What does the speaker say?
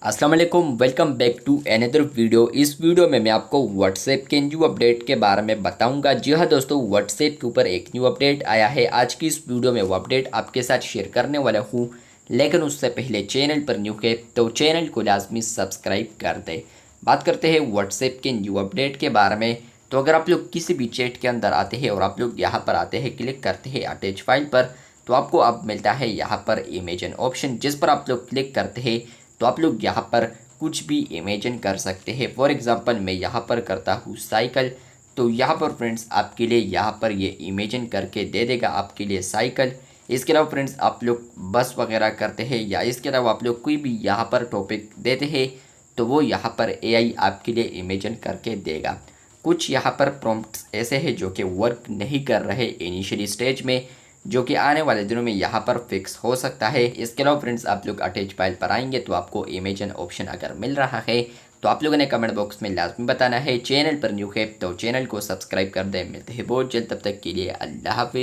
अस्सलाम वालेकुम, welcome back to another video. इस वीडियो में मैं आपको व्हाट्सएप के न्यू अपडेट के बारे में बताऊंगा। जी हाँ दोस्तों, व्हाट्सएप के ऊपर एक न्यू अपडेट आया है। आज की इस वीडियो में वो अपडेट आपके साथ शेयर करने वाला हूँ, लेकिन उससे पहले चैनल पर न्यू है तो चैनल को लाजमी सब्सक्राइब कर दे। बात करते हैं व्हाट्सएप के न्यू अपडेट के बारे में। तो अगर आप लोग किसी भी चैट के अंदर आते हैं और आप लोग यहाँ पर आते हैं, क्लिक करते हैं अटैच फाइल पर, तो आपको अब मिलता है यहाँ पर इमेजिन ऑप्शन, जिस पर आप लोग क्लिक करते हैं तो आप लोग यहाँ पर कुछ भी इमेजिन कर सकते हैं। फॉर एग्जांपल मैं यहाँ पर करता हूँ साइकिल, तो यहाँ पर फ्रेंड्स आपके लिए यहाँ पर ये इमेजिन करके दे देगा आपके लिए साइकिल। इसके अलावा फ्रेंड्स आप लोग बस वगैरह करते हैं या इसके अलावा आप लोग कोई भी यहाँ पर टॉपिक देते हैं तो वो यहाँ पर एआई आपके लिए इमेजिन करके देगा। कुछ यहाँ पर प्रॉम्प्ट्स ऐसे हैं जो कि वर्क नहीं कर रहे इनिशियली स्टेज में, जो कि आने वाले दिनों में यहाँ पर फिक्स हो सकता है। इसके अलावा फ्रेंड्स आप लोग अटैच फाइल पर आएंगे तो आपको इमेजिन ऑप्शन अगर मिल रहा है तो आप लोगों ने कमेंट बॉक्स में लाजमी बताना है। चैनल पर न्यू है तो चैनल को सब्सक्राइब कर दें। मिलते हैं बहुत जल्द, तब तक के लिए अल्लाह हाफिज़।